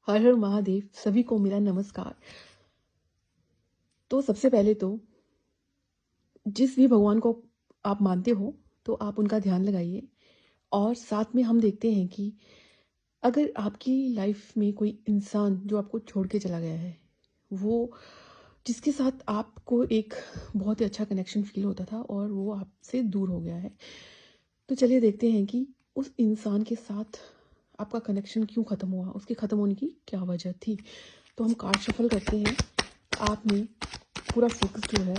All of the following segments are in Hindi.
हर हर महादेव। सभी को मेरा नमस्कार। तो सबसे पहले तो जिस भी भगवान को आप मानते हो तो आप उनका ध्यान लगाइए। और साथ में हम देखते हैं कि अगर आपकी लाइफ में कोई इंसान जो आपको छोड़ के चला गया है, वो जिसके साथ आपको एक बहुत ही अच्छा कनेक्शन फील होता था और वो आपसे दूर हो गया है, तो चलिए देखते हैं कि उस इंसान के साथ आपका कनेक्शन क्यों ख़त्म हुआ, उसके ख़त्म होने की क्या वजह थी। तो हम कार्ड शफल करते हैं। आपने पूरा फोकस जो है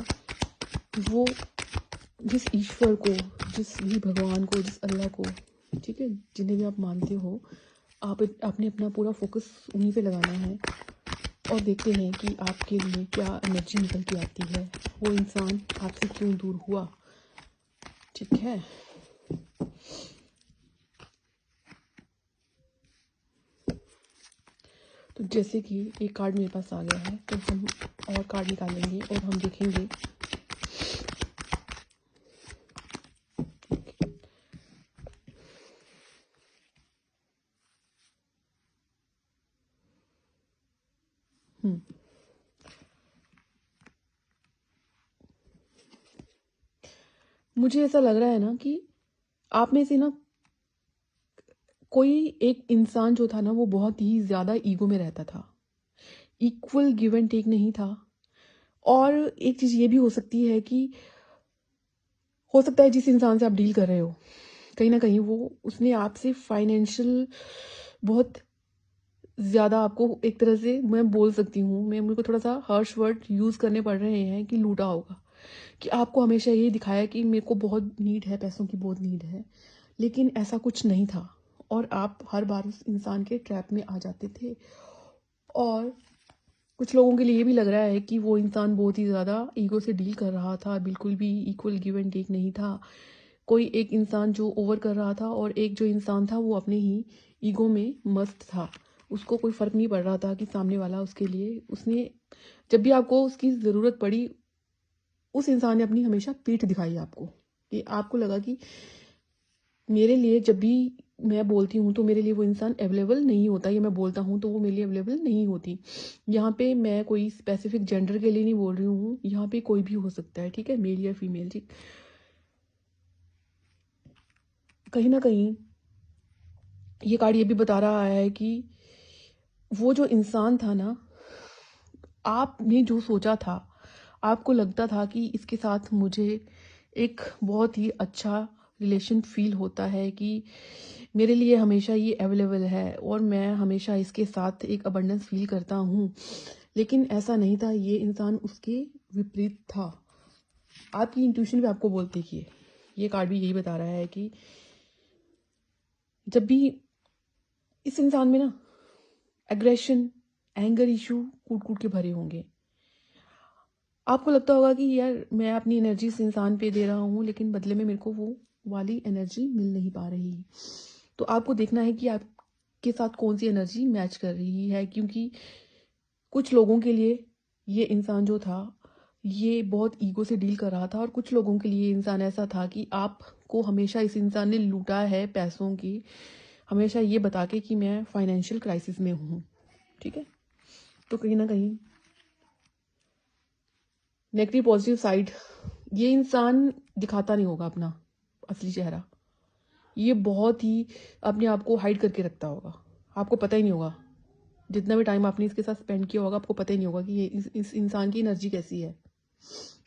वो जिस ईश्वर को, जिस भी भगवान को, जिस अल्लाह को, ठीक है, जिन्हें भी आप मानते हो, आपने अपना पूरा फोकस उन्हीं पे लगाना है। और देखते हैं कि आपके लिए क्या एनर्जी निकल के आती है, वो इंसान आपसे क्यों दूर हुआ। ठीक है, तो जैसे कि एक कार्ड मेरे पास आ गया है तो हम और कार्ड निकालेंगे और हम देखेंगे। मुझे ऐसा लग रहा है ना कि आप में से ना कोई एक इंसान जो था ना वो बहुत ही ज़्यादा ईगो में रहता था, इक्वल गिव एंड टेक नहीं था। और एक चीज़ ये भी हो सकती है कि हो सकता है जिस इंसान से आप डील कर रहे हो, कहीं ना कहीं वो उसने आपसे फाइनेंशियल बहुत ज़्यादा आपको, एक तरह से मैं बोल सकती हूँ, मैं मेरे को थोड़ा सा हर्श वर्ड यूज़ करने पड़ रहे हैं कि लूटा होगा। कि आपको हमेशा ये दिखाया कि मेरे को बहुत नीड है, पैसों की बहुत नीड है, लेकिन ऐसा कुछ नहीं था। और आप हर बार उस इंसान के ट्रैप में आ जाते थे। और कुछ लोगों के लिए ये भी लग रहा है कि वो इंसान बहुत ही ज़्यादा ईगो से डील कर रहा था, बिल्कुल भी इक्वल गिव एंड टेक नहीं था। कोई एक इंसान जो ओवर कर रहा था और एक जो इंसान था वो अपने ही ईगो में मस्त था। उसको कोई फ़र्क नहीं पड़ रहा था कि सामने वाला उसके लिए, उसने जब भी आपको उसकी ज़रूरत पड़ी, उस इंसान ने अपनी हमेशा पीठ दिखाई आपको। कि आपको लगा कि मेरे लिए जब भी मैं बोलती हूँ तो मेरे लिए वो इंसान अवेलेबल नहीं होता, या मैं बोलता हूँ तो वो मेरे लिए अवेलेबल नहीं होती। यहाँ पे मैं कोई स्पेसिफिक जेंडर के लिए नहीं बोल रही हूँ, यहाँ पे कोई भी हो सकता है, ठीक है, मेल या फीमेल। ठीक, कहीं ना कहीं ये कार्ड ये भी बता रहा है कि वो जो इंसान था ना, आपने जो सोचा था, आपको लगता था कि इसके साथ मुझे एक बहुत ही अच्छा रिलेशन फील होता है, कि मेरे लिए हमेशा ये अवेलेबल है और मैं हमेशा इसके साथ एक अबंडेंस फील करता हूँ। लेकिन ऐसा नहीं था, ये इंसान उसके विपरीत था। आपकी इंट्यूशन भी आपको बोलती कि ये कार्ड भी यही बता रहा है कि जब भी इस इंसान में ना एग्रेशन, एंगर इशू कूट कूट के भरे होंगे, आपको लगता होगा कि यार मैं अपनी एनर्जी इस इंसान पे दे रहा हूँ लेकिन बदले में मेरे को वो वाली एनर्जी मिल नहीं पा रही। तो आपको देखना है कि आपके साथ कौन सी एनर्जी मैच कर रही है, क्योंकि कुछ लोगों के लिए ये इंसान जो था ये बहुत ईगो से डील कर रहा था, और कुछ लोगों के लिए इंसान ऐसा था कि आपको हमेशा इस इंसान ने लूटा है पैसों की, हमेशा ये बता के कि मैं फाइनेंशियल क्राइसिस में हूँ। ठीक है, तो कहीं ना कहीं नेगेटिव पॉजिटिव साइड ये इंसान दिखाता नहीं होगा अपना असली चेहरा। ये बहुत ही अपने आप को हाइड करके रखता होगा, आपको पता ही नहीं होगा। जितना भी टाइम आपने इसके साथ स्पेंड किया होगा आपको पता ही नहीं होगा कि ये इस इंसान की एनर्जी कैसी है।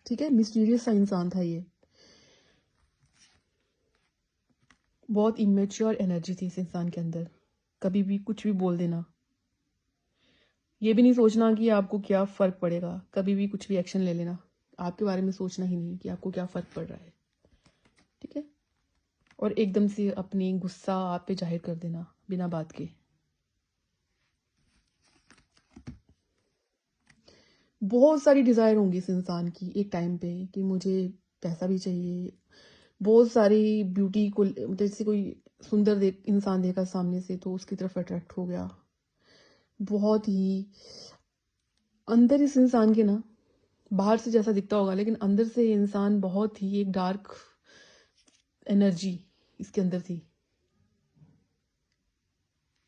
ठीक है, मिस्टीरियस सा इंसान था ये, बहुत इमेच्योर एनर्जी थी इस इंसान के अंदर। कभी भी कुछ भी बोल देना, ये भी नहीं सोचना कि आपको क्या फ़र्क पड़ेगा, कभी भी कुछ भी एक्शन ले लेना, आपके बारे में सोचना ही नहीं कि आपको क्या फ़र्क पड़ रहा है। ठीक है, और एकदम से अपनी गुस्सा आप पे जाहिर कर देना बिना बात के। बहुत सारी डिज़ायर होंगी इस इंसान की एक टाइम पे कि मुझे पैसा भी चाहिए, बहुत सारी ब्यूटी को, जैसे कोई सुंदर इंसान देखा सामने से तो उसकी तरफ अट्रैक्ट हो गया। बहुत ही अंदर इस इंसान के ना, बाहर से जैसा दिखता होगा लेकिन अंदर से इंसान बहुत ही एक डार्क एनर्जी इसके अंदर थी।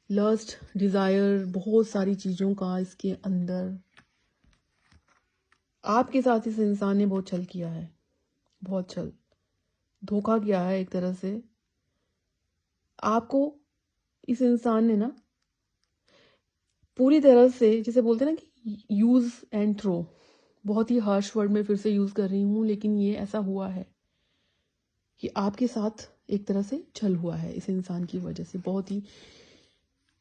लस्ट, डिज़ायर, बहुत सारी चीज़ों का इसके अंदर। आपके साथ इस इंसान ने बहुत छल किया है, बहुत छल, धोखा किया है एक तरह से। आपको इस इंसान ने ना पूरी तरह से, जैसे बोलते हैं ना कि यूज़ एंड थ्रो, बहुत ही हार्श वर्ड में फिर से यूज़ कर रही हूँ, लेकिन ये ऐसा हुआ है कि आपके साथ एक तरह से छल हुआ है इस इंसान की वजह से, बहुत ही।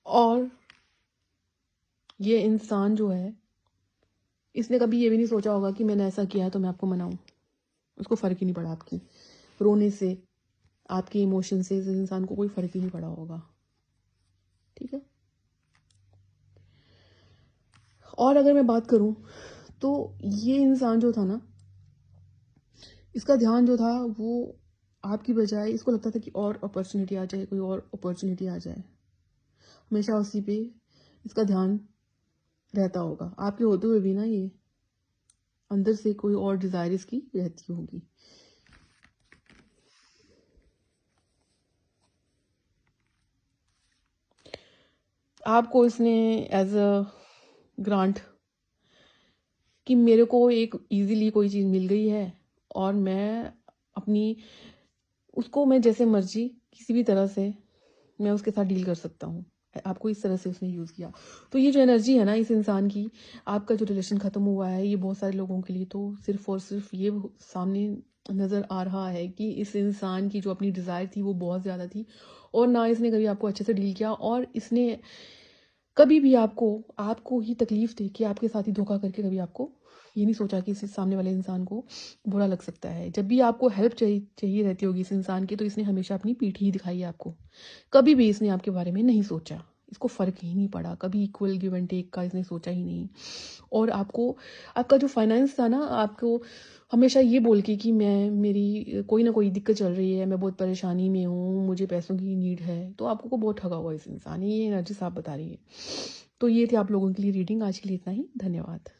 और ये इंसान जो है, इसने कभी ये भी नहीं सोचा होगा कि मैंने ऐसा किया है तो मैं आपको मनाऊं। उसको फ़र्क ही नहीं पड़ा आपकी रोने से, आपके इमोशन से, इस इंसान को कोई फ़र्क ही नहीं पड़ा होगा। ठीक है। और अगर मैं बात करूं तो ये इंसान जो था ना, इसका ध्यान जो था वो आपकी बजाय, इसको लगता था कि और अपॉर्चुनिटी आ जाए, कोई और अपॉर्चुनिटी आ जाए, हमेशा उसी पे इसका ध्यान रहता होगा। आपके होते हुए भी ना ये अंदर से कोई और डिज़ायर इसकी रहती होगी। आपको इसने एज अ ग्रांट कि मेरे को एक इजीली कोई चीज़ मिल गई है और मैं अपनी, उसको मैं जैसे मर्जी किसी भी तरह से मैं उसके साथ डील कर सकता हूँ, आपको इस तरह से उसने यूज़ किया। तो ये जो एनर्जी है ना इस इंसान की, आपका जो रिलेशन ख़त्म हुआ है, ये बहुत सारे लोगों के लिए तो सिर्फ और सिर्फ ये सामने नज़र आ रहा है कि इस इंसान की जो अपनी डिज़ायर थी वो बहुत ज़्यादा थी, और ना इसने कभी आपको अच्छे से डील किया, और इसने कभी भी आपको ही तकलीफ दे के, आपके साथ ही धोखा करके, कभी आपको ये नहीं सोचा कि इस सामने वाले इंसान को बुरा लग सकता है। जब भी आपको हेल्प चाहिए रहती होगी इस इंसान की, तो इसने हमेशा अपनी पीठ ही दिखाई है आपको। कभी भी इसने आपके बारे में नहीं सोचा, इसको फ़र्क ही नहीं पड़ा, कभी इक्वल गिव एंड टेक का इसने सोचा ही नहीं। और आपका जो फाइनेंस था ना, आपको हमेशा ये बोल के कि मेरी कोई ना कोई दिक्कत चल रही है, मैं बहुत परेशानी में हूँ, मुझे पैसों की नीड है, तो आपको बहुत ठगा हुआ इस इंसान, ये एनर्जी साफ बता रही है। तो ये थी आप लोगों के लिए रीडिंग, आज के लिए इतना ही, धन्यवाद।